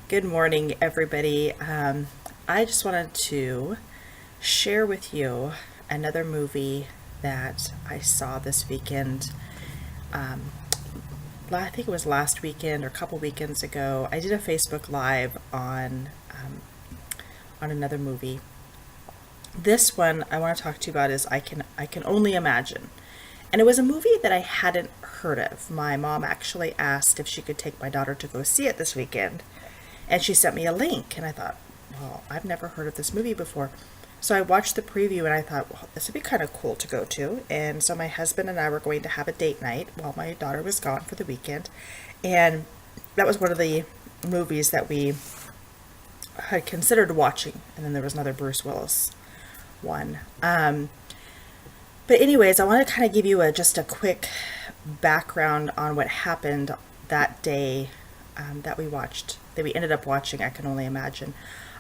Good morning, everybody. I just wanted to share with you another movie that I saw this weekend. Um, I think it was last weekend or a couple weekends ago. I did a Facebook Live on another movie. This one I want to talk to you about is I can only imagine, and it was a movie that I hadn't heard of. My mom actually asked if she could take my daughter to go see it this weekend, and she sent me a link, and I thought, well, I've never heard of this movie before. So I watched the preview and I thought, well, this would be kind of cool to go to. And so my husband and I were going to have a date night while my daughter was gone for the weekend. And that was one of the movies that we had considered watching. And then there was another Bruce Willis one. But anyways, I want to kind of give you just a quick background on what happened that day that we ended up watching. I can only imagine.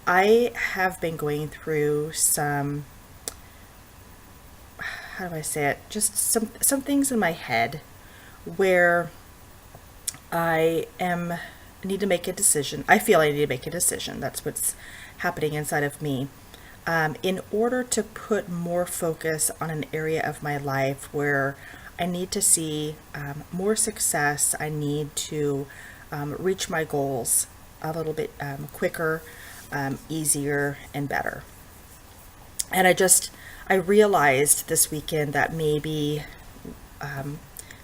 I have been going through some, how do I say it? Just some things in my head where I am need to make a decision. I feel I need to make a decision. That's what's happening inside of me. In order to put more focus on an area of my life where I need to see more success, I need to reach my goals a little bit quicker, easier, and better. And I realized this weekend that maybe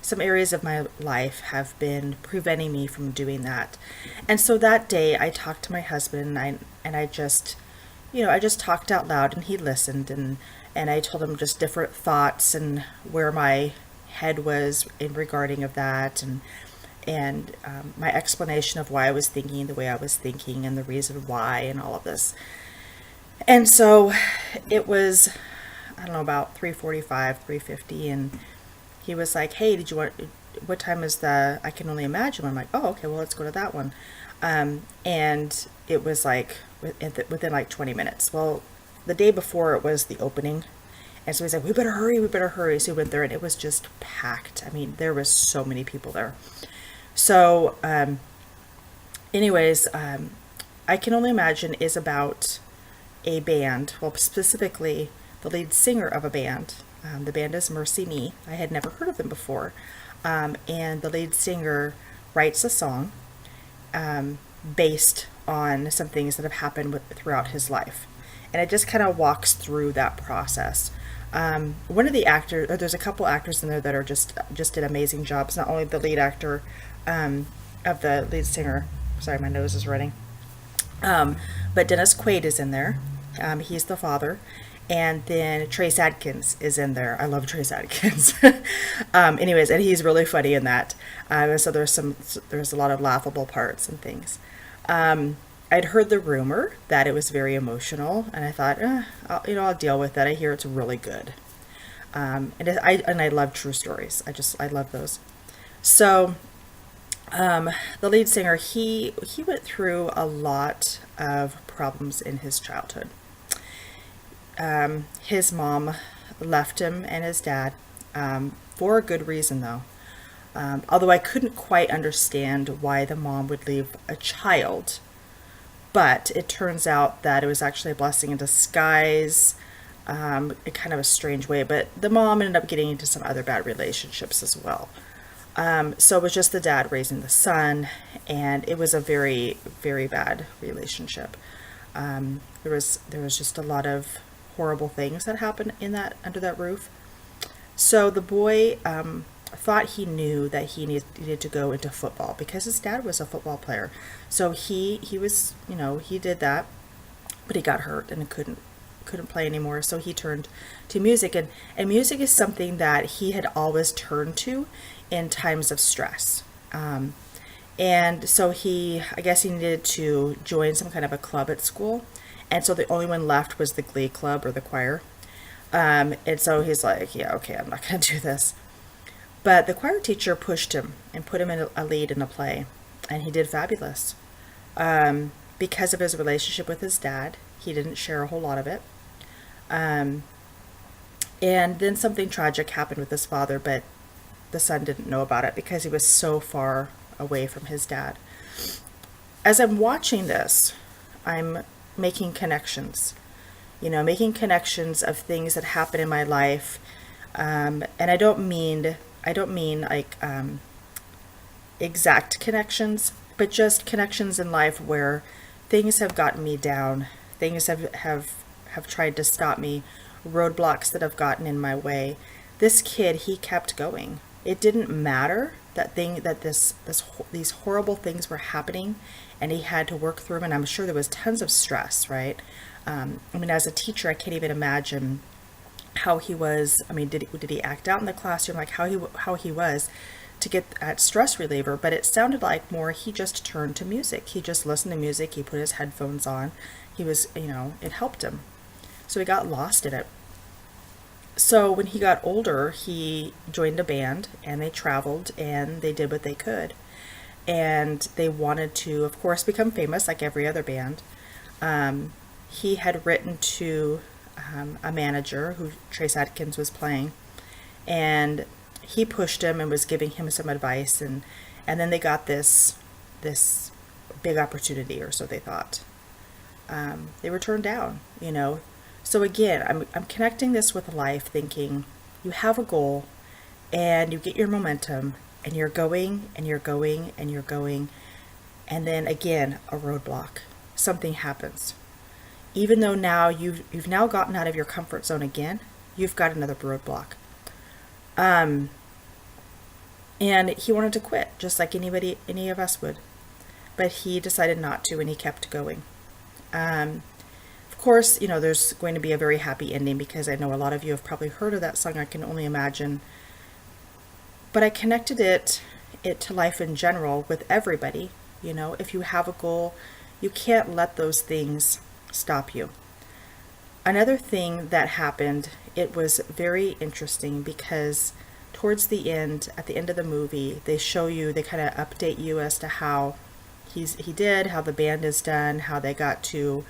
some areas of my life have been preventing me from doing that. And so that day I talked to my husband, and I just, I just talked out loud, and he listened, and I told him just different thoughts and where my head was in regarding of that, and my explanation of why I was thinking the way I was thinking and the reason why and all of this. And so it was, I don't know, about 3:45, 3:50, and he was like, "Hey, what time is the I Can Only Imagine?" I'm like, "Oh, okay, well, let's go to that one." And it was like within like 20 minutes. Well, the day before it was the opening. And so he's like, we better hurry. So we went there, and it was just packed. I mean, there was so many people there. So, anyways, I Can Only Imagine is about a band, well, specifically the lead singer of a band. The band is Mercy Me. I had never heard of them before. And the lead singer writes a song based on some things that have happened throughout his life. And it just kind of walks through that process. One of the actors, or there's a couple actors in there that are just did amazing jobs. Not only the lead actor of the lead singer, sorry, my nose is running, but Dennis Quaid is in there. He's the father. And then Trace Adkins is in there. I love Trace Adkins. Anyways, and he's really funny in that. So there's a lot of laughable parts and things. I'd heard the rumor that it was very emotional, and I thought, I'll deal with that. I hear it's really good. And I love true stories. I love those. So the lead singer, he went through a lot of problems in his childhood. His mom left him and his dad, for a good reason though. Although I couldn't quite understand why the mom would leave a child, but it turns out that it was actually a blessing in disguise, in kind of a strange way. But the mom ended up getting into some other bad relationships as well. So it was just the dad raising the son, and it was a very, very bad relationship. There was just a lot of horrible things that happened under that roof. So the boy thought he knew that he needed to go into football because his dad was a football player. So he was, he did that, but he got hurt and couldn't play anymore. So he turned to music, and music is something that he had always turned to in times of stress. And so I guess he needed to join some kind of a club at school. And so the only one left was the glee club or the choir. And so he's like, yeah, okay, I'm not going to do this. But the choir teacher pushed him and put him in a lead in a play. And he did fabulous. Because of his relationship with his dad, he didn't share a whole lot of it. And then something tragic happened with his father, but the son didn't know about it because he was so far away from his dad. as I'm watching this, I'm making connections, making connections of things that happen in my life. And I don't mean like exact connections, but just connections in life where things have gotten me down, things have tried to stop me, roadblocks that have gotten in my way. This kid, he kept going. It didn't matter that these horrible things were happening, and he had to work through them. And I'm sure there was tons of stress, right? I mean, as a teacher, I can't even imagine how he was. I mean, did he act out in the classroom, like how he was to get at stress reliever? But it sounded like more he just turned to music. He just listened to music. He put his headphones on. He was, it helped him. So he got lost in it. So when he got older, he joined a band, and they traveled, and they did what they could. And they wanted to, of course, become famous like every other band. He had written to a manager who Trace Adkins was playing, and he pushed him and was giving him some advice, and then they got this big opportunity, or so they thought. They were turned down. So again, I'm connecting this with life, thinking you have a goal, and you get your momentum, and you're going and you're going and you're going, and then again a roadblock. Something happens. Even though now you've now gotten out of your comfort zone again, you've got another roadblock. And he wanted to quit, just like any of us would, but he decided not to, and he kept going. Of course, there's going to be a very happy ending, because I know a lot of you have probably heard of that song, I Can Only Imagine. But I connected it to life in general with everybody. If you have a goal, you can't let those things stop you. Another thing that happened, it was very interesting, because towards the end, at the end of the movie, they kind of update you as to how how the band is done, how they got to,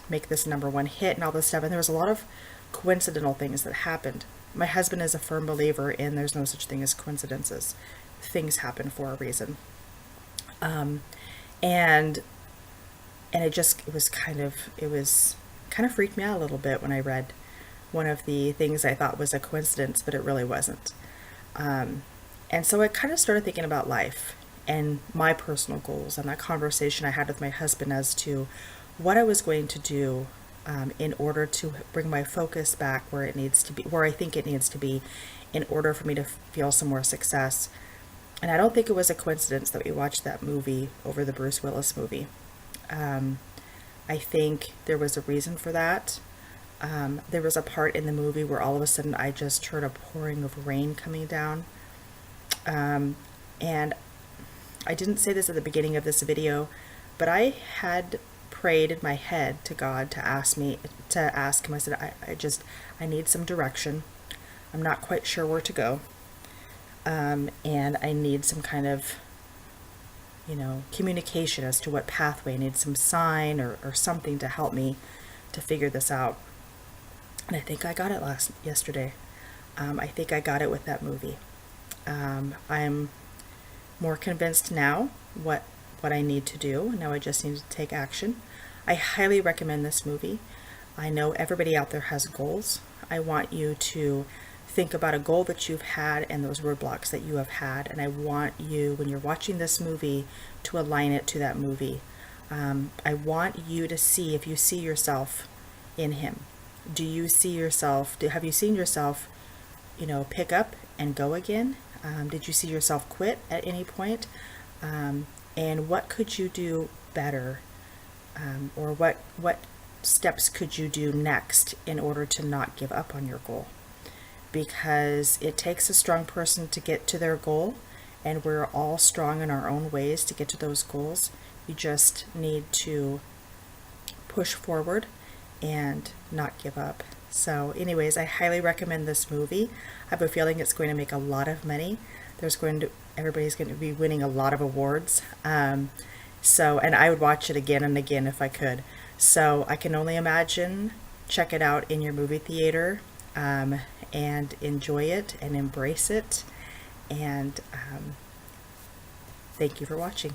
make this #1 hit and all this stuff. And there was a lot of coincidental things that happened. My husband is a firm believer in there's no such thing as coincidences. Things happen for a reason. And it was kind of freaked me out a little bit when I read one of the things I thought was a coincidence, but it really wasn't. And so I kind of started thinking about life and my personal goals, and that conversation I had with my husband as to what I was going to do in order to bring my focus back where it needs to be, where I think it needs to be, in order for me to feel some more success. And I don't think it was a coincidence that we watched that movie over the Bruce Willis movie. I think there was a reason for that. There was a part in the movie where all of a sudden I just heard a pouring of rain coming down. And I didn't say this at the beginning of this video, but I had prayed in my head to God to ask him. I said, I need some direction. I'm not quite sure where to go. And I need some kind of, communication as to what pathway. I need some sign or something to help me to figure this out. And I think I got it yesterday. I think I got it with that movie. I'm more convinced now what I need to do. Now I just need to take action. I highly recommend this movie. I know everybody out there has goals. I want you to think about a goal that you've had and those roadblocks that you have had. And I want you, when you're watching this movie, to align it to that movie. I want you to see if you see yourself in him. Do you see yourself, have you seen yourself, pick up and go again? Did you see yourself quit at any point? And what could you do better? Or what steps could you do next in order to not give up on your goal? Because it takes a strong person to get to their goal, and we're all strong in our own ways to get to those goals. You just need to push forward and not give up. So anyways, I highly recommend this movie. I have a feeling it's going to make a lot of money. Everybody's going to be winning a lot of awards. And I would watch it again and again if I could. So I Can Only Imagine. Check it out in your movie theater, and enjoy it and embrace it. And thank you for watching.